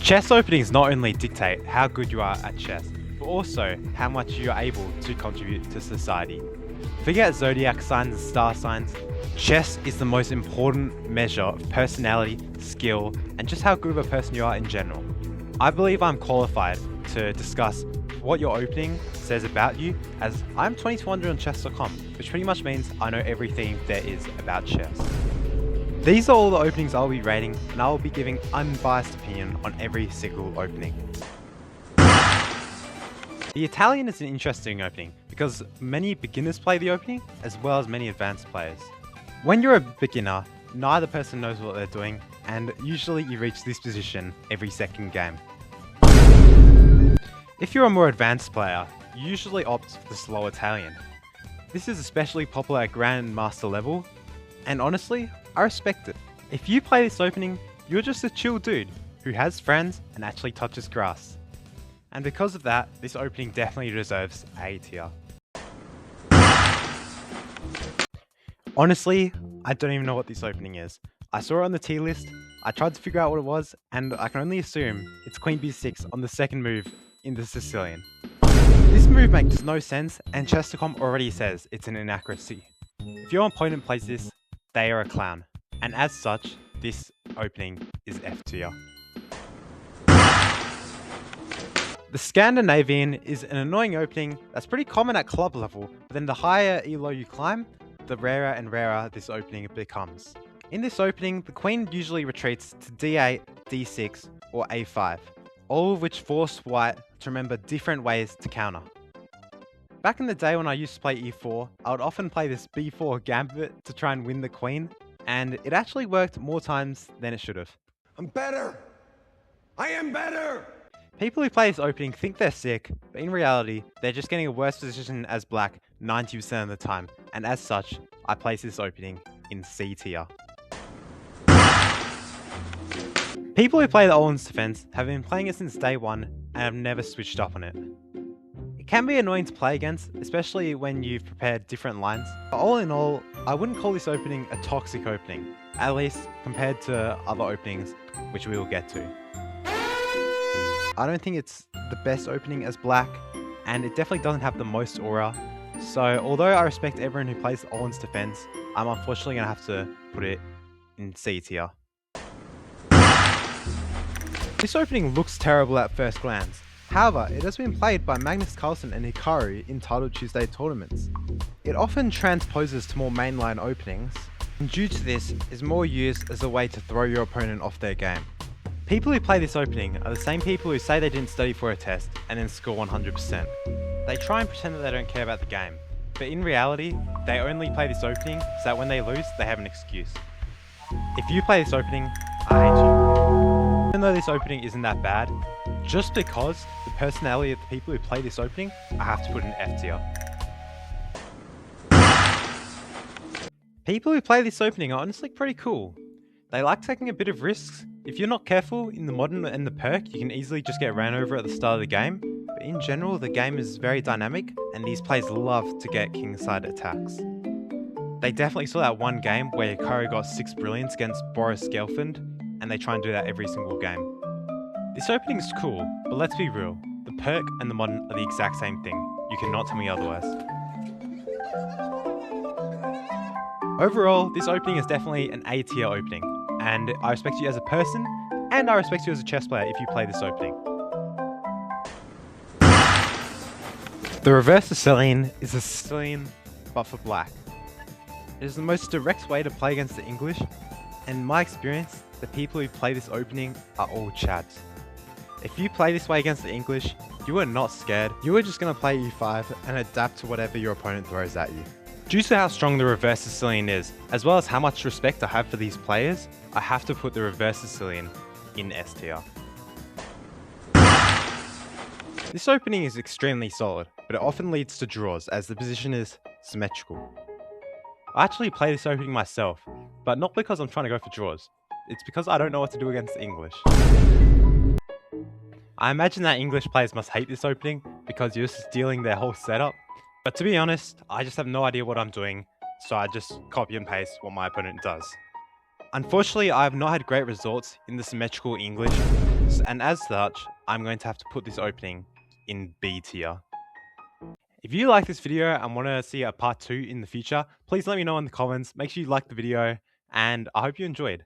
Chess openings not only dictate how good you are at chess, but also how much you are able to contribute to society. Forget zodiac signs and star signs. Chess is the most important measure of personality, skill, and just how good of a person you are in general. I believe I'm qualified to discuss what your opening says about you, as I'm 2200 on chess.com, which pretty much means I know everything there is about chess. These are all the openings I'll be rating, and I will be giving unbiased opinion on every single opening. The Italian is an interesting opening because many beginners play the opening as well as many advanced players. When you're a beginner, neither person knows what they're doing, and usually you reach this position every second game. If you're a more advanced player, you usually opt for the slow Italian. This is especially popular at Grandmaster level, and honestly, I respect it. If you play this opening, you're just a chill dude who has friends and actually touches grass. And because of that, this opening definitely deserves A tier. Honestly, I don't even know what this opening is. I saw it on the tier list, I tried to figure out what it was, and I can only assume it's Queen B6 on the second move in the Sicilian. This move makes no sense, and chess.com already says it's an inaccuracy. If your opponent plays this, they are a clown, and as such, this opening is F tier. The Scandinavian is an annoying opening that's pretty common at club level, but then the higher elo you climb, the rarer and rarer this opening becomes. In this opening, the queen usually retreats to d8, d6, or a5, all of which force white to remember different ways to counter. Back in the day when I used to play e4, I would often play this b4 gambit to try and win the queen, and it actually worked more times than it should have. I'm better! I am better! People who play this opening think they're sick, but in reality, they're just getting a worse position as black 90% of the time, and as such, I place this opening in C tier. People who play the Owen's defense have been playing it since day one and have never switched up on it. It can be annoying to play against, especially when you've prepared different lines. But all in all, I wouldn't call this opening a toxic opening, at least compared to other openings, which we will get to. I don't think it's the best opening as black, and it definitely doesn't have the most aura. So although I respect everyone who plays Owen's defense, I'm unfortunately going to have to put it in C tier. This opening looks terrible at first glance. However, it has been played by Magnus Carlsen and Hikaru in Title Tuesday tournaments. It often transposes to more mainline openings, and due to this, is more used as a way to throw your opponent off their game. People who play this opening are the same people who say they didn't study for a test and then score 100%. They try and pretend that they don't care about the game, but in reality, they only play this opening so that when they lose, they have an excuse. If you play this opening, I hate you. Even though this opening isn't that bad, just because the personality of the people who play this opening, I have to put in F tier. People who play this opening are honestly pretty cool. They like taking a bit of risks. If you're not careful in the modern and the Pirc, you can easily just get ran over at the start of the game. But in general, the game is very dynamic, and these players love to get kingside attacks. They definitely saw that one game where Hikaru got 6 brilliance against Boris Gelfand, and they try and do that every single game. This opening is cool, but let's be real, the Pirc and the modern are the exact same thing. You cannot tell me otherwise. Overall, this opening is definitely an A tier opening, and I respect you as a person, and I respect you as a chess player if you play this opening. The reverse Sicilian is a Sicilian, but for black. It is the most direct way to play against the English, and in my experience, the people who play this opening are all chads. If you play this way against the English, you are not scared. You are just going to play e5 and adapt to whatever your opponent throws at you. Due to how strong the reverse Sicilian is, as well as how much respect I have for these players, I have to put the reverse Sicilian in S tier. This opening is extremely solid, but it often leads to draws as the position is symmetrical. I actually play this opening myself, but not because I'm trying to go for draws. It's because I don't know what to do against the English. I imagine that English players must hate this opening because you're stealing their whole setup. But to be honest, I just have no idea what I'm doing, so I just copy and paste what my opponent does. Unfortunately, I have not had great results in the symmetrical English, and as such, I'm going to have to put this opening in B tier. If you like this video and want to see a part 2 in the future, please let me know in the comments. Make sure you like the video, and I hope you enjoyed.